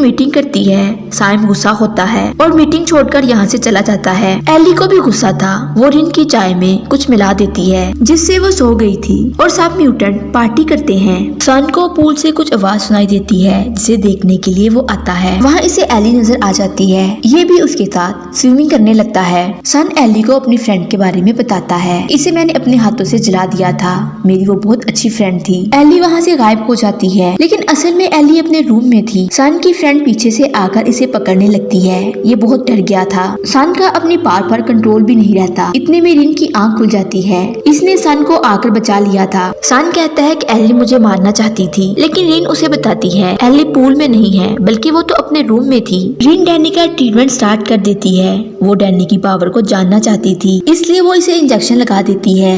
Meeting करती है। साइम गुस्सा होता है और मीटिंग छोड़कर यहाँ से चला जाता है। एली को भी गुस्सा था। वो रिन की चाय में कुछ मिला देती है जिससे वो सो गई थी और सब म्यूटेंट पार्टी करते हैं। सन को पूल से कुछ आवाज सुनाई देती है जिसे देखने के लिए वो आता है। वहाँ इसे एली नजर आ जाती है। ये भी उसके साथ स्विमिंग करने लगता है। सन एली को अपनी फ्रेंड के बारे में बताता है। इसे मैंने अपने हाथों से जला दिया था। मेरी वो बहुत अच्छी फ्रेंड थी। एली वहाँ से गायब हो जाती है, लेकिन असल में एली अपने रूम में थी। सन की फ्रेंड पीछे से आकर इसे पकड़ने लगती है। ये बहुत डर गया था। सन का अपनी पावर पर कंट्रोल भी नहीं रहता। इतने में रिन की आंख खुल जाती है। इसने सन को आकर बचा लिया था। सन कहता है कि एली मुझे मारना चाहती थी, लेकिन रिन उसे बताती है एली पूल में नहीं है, बल्कि वो तो अपने रूम में थी। रिन डैनी का ट्रीटमेंट स्टार्ट कर देती है। वो डैनी की पावर को जानना चाहती थी, इसलिए वो इसे इंजेक्शन लगा देती है।